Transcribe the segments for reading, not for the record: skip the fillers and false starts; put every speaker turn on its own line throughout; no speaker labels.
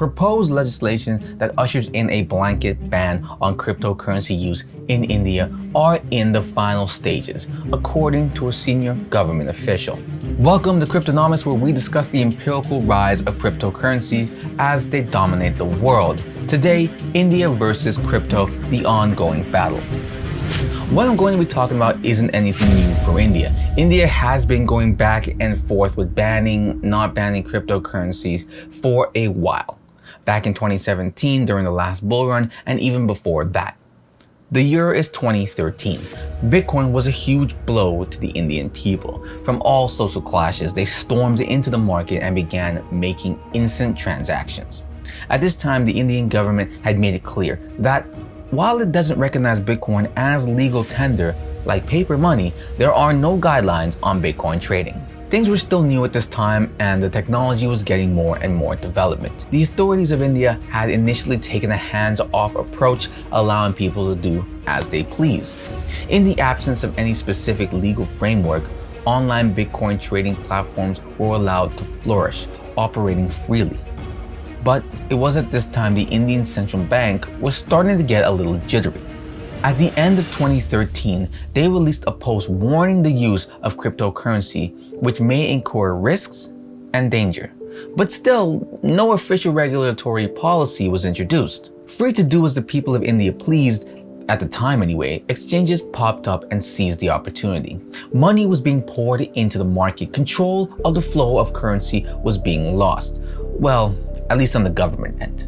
proposed legislation that ushers in a blanket ban on cryptocurrency use in India are in the final stages, according to a senior government official. Welcome to Cryptonomics, where we discuss the empirical rise of cryptocurrencies as they dominate the world. Today, India versus crypto, the ongoing battle. What I'm going to be talking about isn't anything new for India. India has been going back and forth with banning, not banning cryptocurrencies for a while. Back in 2017 during the last bull run, and even before that. The year is 2013. Bitcoin was a huge blow to the Indian people. From all social classes, they stormed into the market and began making instant transactions. At this time, the Indian government had made it clear that while it doesn't recognize Bitcoin as legal tender like paper money, there are no guidelines on Bitcoin trading. Things were still new at this time, and the technology was getting more and more development. The authorities of India had initially taken a hands-off approach, allowing people to do as they please. In the absence of any specific legal framework, online Bitcoin trading platforms were allowed to flourish, operating freely. But it was at this time the Indian central bank was starting to get a little jittery. At the end of 2013, they released a post warning the use of cryptocurrency, which may incur risks and danger. But still, no official regulatory policy was introduced. Free to do as the people of India pleased, at the time anyway, exchanges popped up and seized the opportunity. Money was being poured into the market. Control of the flow of currency was being lost. Well, at least on the government end.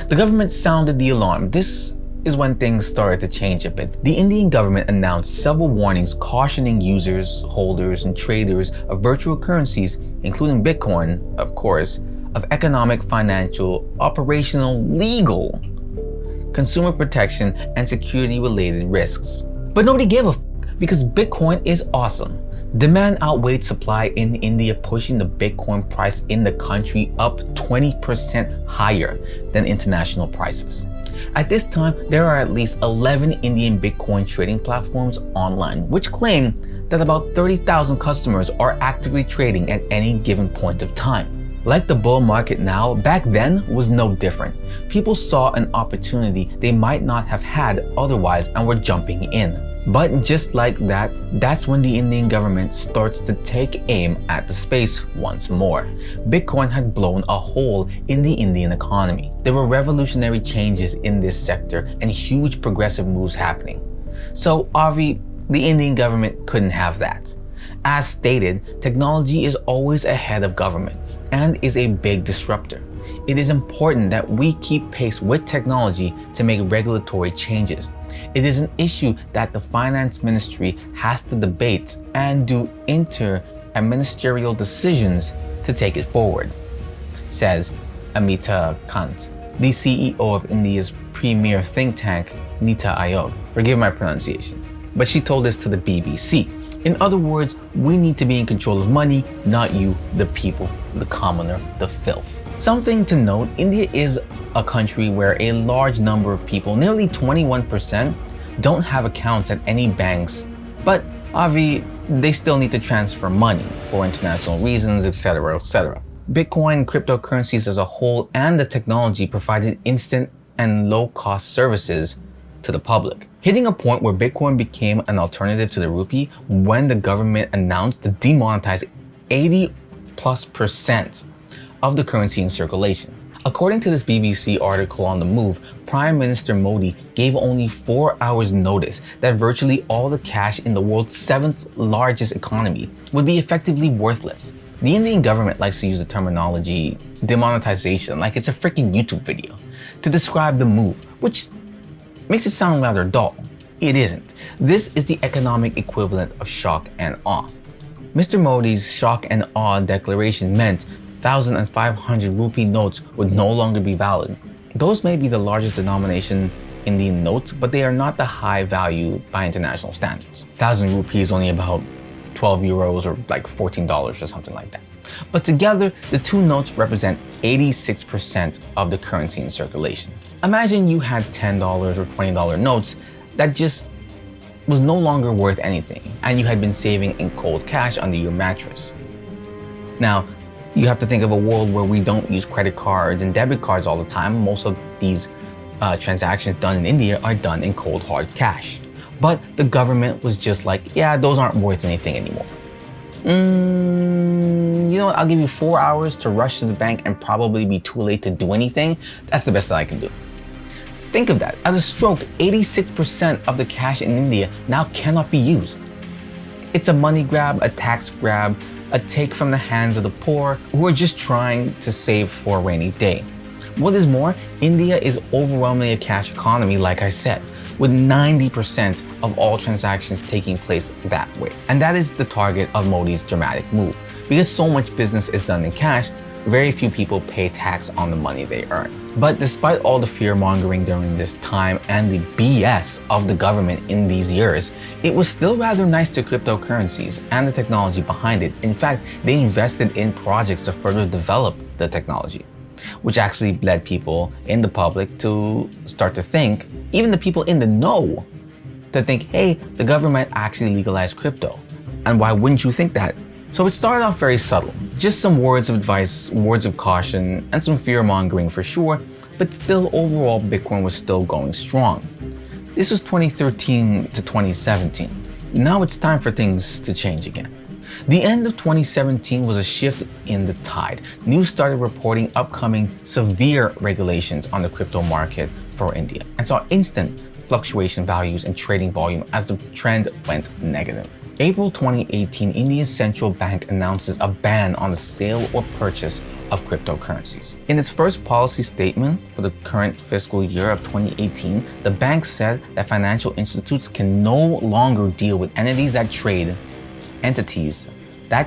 The government sounded the alarm. This is when things started to change a bit. The Indian government announced several warnings cautioning users, holders, and traders of virtual currencies, including Bitcoin, of course, of economic, financial, operational, legal, consumer protection, and security-related risks. But nobody gave a f*** because Bitcoin is awesome. Demand outweighed supply in India, pushing the Bitcoin price in the country up 20% higher than international prices. At this time, there are at least 11 Indian Bitcoin trading platforms online, which claim that about 30,000 customers are actively trading at any given point of time. Like the bull market now, back then was no different. People saw an opportunity they might not have had otherwise and were jumping in. But just like that, that's when the Indian government starts to take aim at the space once more. Bitcoin had blown a hole in the Indian economy. There were revolutionary changes in this sector and huge progressive moves happening. So obviously, the Indian government couldn't have that. As stated, technology is always ahead of government and is a big disruptor. It is important that we keep pace with technology to make regulatory changes. It is an issue that the finance ministry has to debate and do inter-ministerial decisions to take it forward, says Amita Kant, the CEO of India's premier think tank, Niti Aayog. Forgive my pronunciation, but she told this to the BBC. In other words, we need to be in control of money, not you, the people, the commoner, the filth. Something to note, India is a country where a large number of people, nearly 21%, don't have accounts at any banks, but obviously they still need to transfer money for international reasons, etc., etc. Bitcoin, cryptocurrencies as a whole, and the technology provided instant and low-cost services to the public, hitting a point where Bitcoin became an alternative to the rupee when the government announced to demonetize 80+% of the currency in circulation. According to this BBC article on the move, Prime Minister Modi gave only 4 hours notice that virtually all the cash in the world's 7th largest economy would be effectively worthless. The Indian government likes to use the terminology demonetization like it's a freaking YouTube video to describe the move, which makes it sound rather dull. It isn't. This is the economic equivalent of shock and awe. Mr. Modi's shock and awe declaration meant 1,500 rupee notes would no longer be valid. Those may be the largest denomination Indian notes, but they are not the high value by international standards. 1,000 rupees is only about 12 euros or like $14 or something like that. But together, the two notes represent 86% of the currency in circulation. Imagine you had $10 or $20 notes that just was no longer worth anything, and you had been saving in cold cash under your mattress. Now, You have to think of a world where we don't use credit cards and debit cards all the time. Most of these transactions done in India are done in cold hard cash. But the government was just like, yeah, those aren't worth anything anymore. You know what, I'll give you 4 hours to rush to the bank and probably be too late to do anything. That's the best that I can do. Think of that. As a stroke, 86% of the cash in India now cannot be used. It's a money grab, a tax grab, a take from the hands of the poor who are just trying to save for a rainy day. What is more, India is overwhelmingly a cash economy, like I said, with 90% of all transactions taking place that way. And that is the target of Modi's dramatic move. Because so much business is done in cash, very few people pay tax on the money they earn. But despite all the fear-mongering during this time and the BS of the government in these years, it was still rather nice to cryptocurrencies and the technology behind it. In fact, they invested in projects to further develop the technology, which actually led people in the public to start to think, even the people in the know, to think, hey, the government actually legalized crypto. And why wouldn't you think that? So it started off very subtle, just some words of advice, words of caution, and some fear-mongering for sure, but still overall Bitcoin was still going strong. This was 2013 to 2017. Now it's time for things to change again. The end of 2017 was a shift in the tide. News started reporting upcoming severe regulations on the crypto market for India and saw instant fluctuation values and trading volume as the trend went negative. April 2018, India's central bank announces a ban on the sale or purchase of cryptocurrencies. In its first policy statement for the current fiscal year of 2018, the bank said that financial institutions can no longer deal with entities that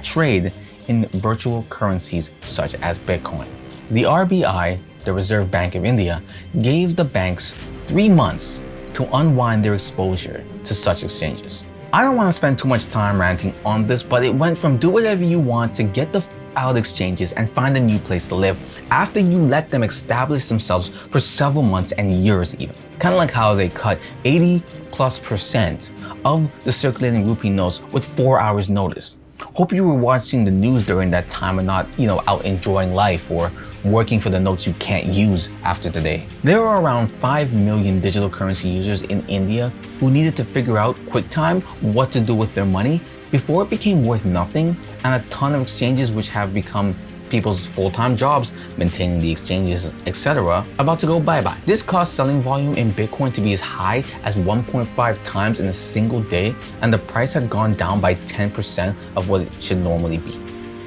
trade in virtual currencies such as Bitcoin. The RBI, the Reserve Bank of India, gave the banks 3 months to unwind their exposure to such exchanges. I don't want to spend too much time ranting on this, but it went from do whatever you want to get the out of exchanges and find a new place to live after you let them establish themselves for several months and years even. Kind of like how they cut 80+% of the circulating rupee notes with 4 hours notice. Hope you were watching the news during that time and not, out enjoying life or working for the notes you can't use after today. There are around 5 million digital currency users in India who needed to figure out quick time what to do with their money before it became worth nothing, and a ton of exchanges which have become people's full-time jobs, maintaining the exchanges, etc., about to go bye-bye. This caused selling volume in Bitcoin to be as high as 1.5 times in a single day, and the price had gone down by 10% of what it should normally be.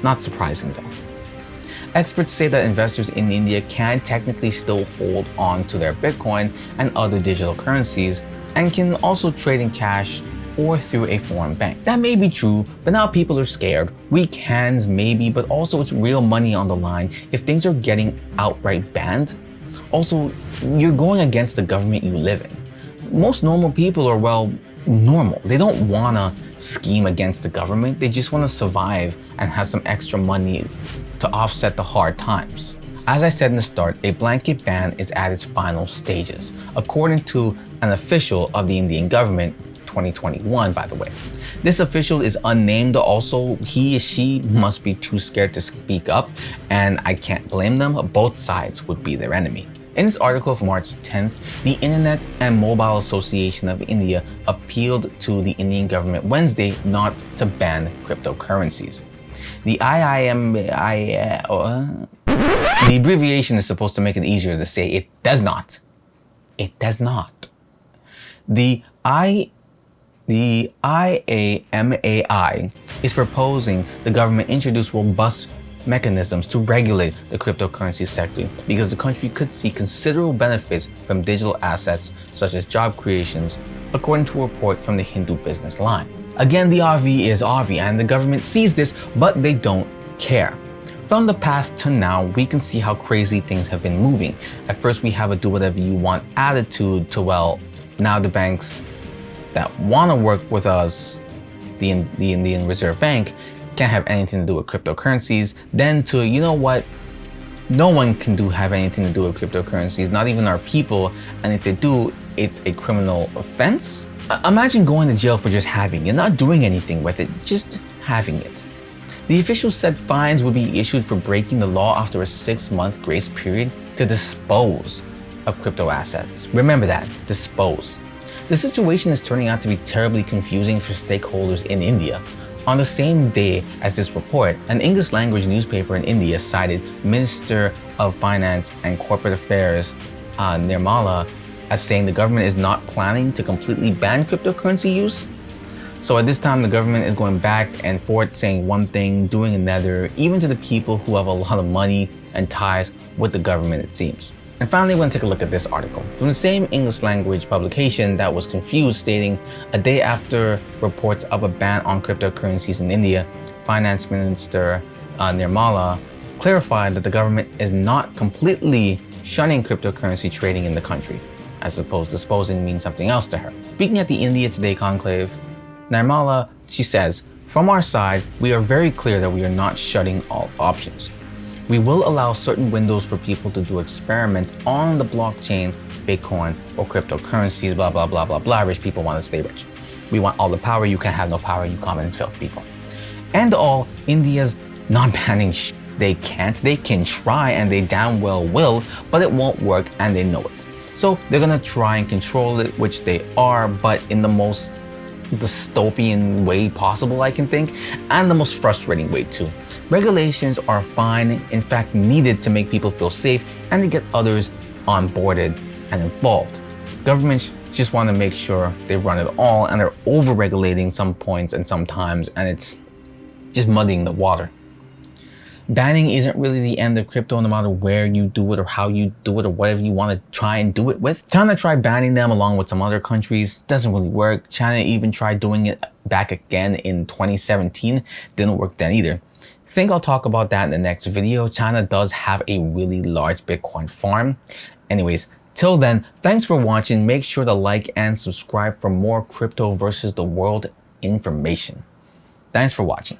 Not surprising though. Experts say that investors in India can technically still hold on to their Bitcoin and other digital currencies, and can also trade in cash or through a foreign bank. That may be true, but now people are scared. Weak hands maybe, but also it's real money on the line if things are getting outright banned. Also, you're going against the government you live in. Most normal people are, normal. They don't wanna scheme against the government. They just wanna survive and have some extra money to offset the hard times. As I said in the start, a blanket ban is at its final stages, according to an official of the Indian government, 2021, by the way. This official is unnamed also. He or she must be too scared to speak up, and I can't blame them. Both sides would be their enemy. In this article of March 10th, the Internet and Mobile Association of India appealed to the Indian government Wednesday not to ban cryptocurrencies. The the abbreviation is supposed to make it easier to say. It does not. It does not. The IAMAI is proposing the government introduce robust mechanisms to regulate the cryptocurrency sector because the country could see considerable benefits from digital assets such as job creations, according to a report from the Hindu Business Line. Again, the RV is RV, and the government sees this, but they don't care. From the past to now, we can see how crazy things have been moving. At first, we have a do whatever you want attitude to, now the banks that want to work with us, the Indian Reserve Bank, can't have anything to do with cryptocurrencies. Then to, no one can have anything to do with cryptocurrencies, not even our people, and if they do, it's a criminal offense. Imagine going to jail for just having it, not doing anything with it, just having it. The officials said fines would be issued for breaking the law after a 6-month grace period to dispose of crypto assets. Remember that, dispose. The situation is turning out to be terribly confusing for stakeholders in India. On the same day as this report, an English language newspaper in India cited Minister of Finance and Corporate Affairs Nirmala as saying the government is not planning to completely ban cryptocurrency use. So at this time, the government is going back and forth saying one thing, doing another, even to the people who have a lot of money and ties with the government, it seems. And finally, we're going to take a look at this article from the same English language publication that was confused, stating a day after reports of a ban on cryptocurrencies in India, Finance Minister Nirmala clarified that the government is not completely shunning cryptocurrency trading in the country. I suppose disposing means something else to her. Speaking at the India Today conclave, Nirmala, she says, "From our side, we are very clear that we are not shutting all options. We will allow certain windows for people to do experiments on the blockchain, Bitcoin, or cryptocurrencies, blah, blah, blah, blah, blah. Rich people want to stay rich. We want all the power. You can have no power, you common filth people." And all, India's not banning shit. They can't. They can try, and they damn well will, but it won't work, and they know it. So they're gonna try and control it, which they are, but in the most dystopian way possible, I can think, and the most frustrating way too. Regulations are fine, in fact needed to make people feel safe and to get others onboarded and involved. Governments just want to make sure they run it all, and they're over-regulating some points and sometimes, and it's just muddying the water. Banning isn't really the end of crypto, no matter where you do it or how you do it or whatever you want to try and do it with. China tried banning them along with some other countries. Doesn't really work. China even tried doing it back again in 2017. Didn't work then either. I think I'll talk about that in the next video. China does have a really large Bitcoin farm. Anyways, till then, thanks for watching. Make sure to like and subscribe for more crypto versus the world information. Thanks for watching.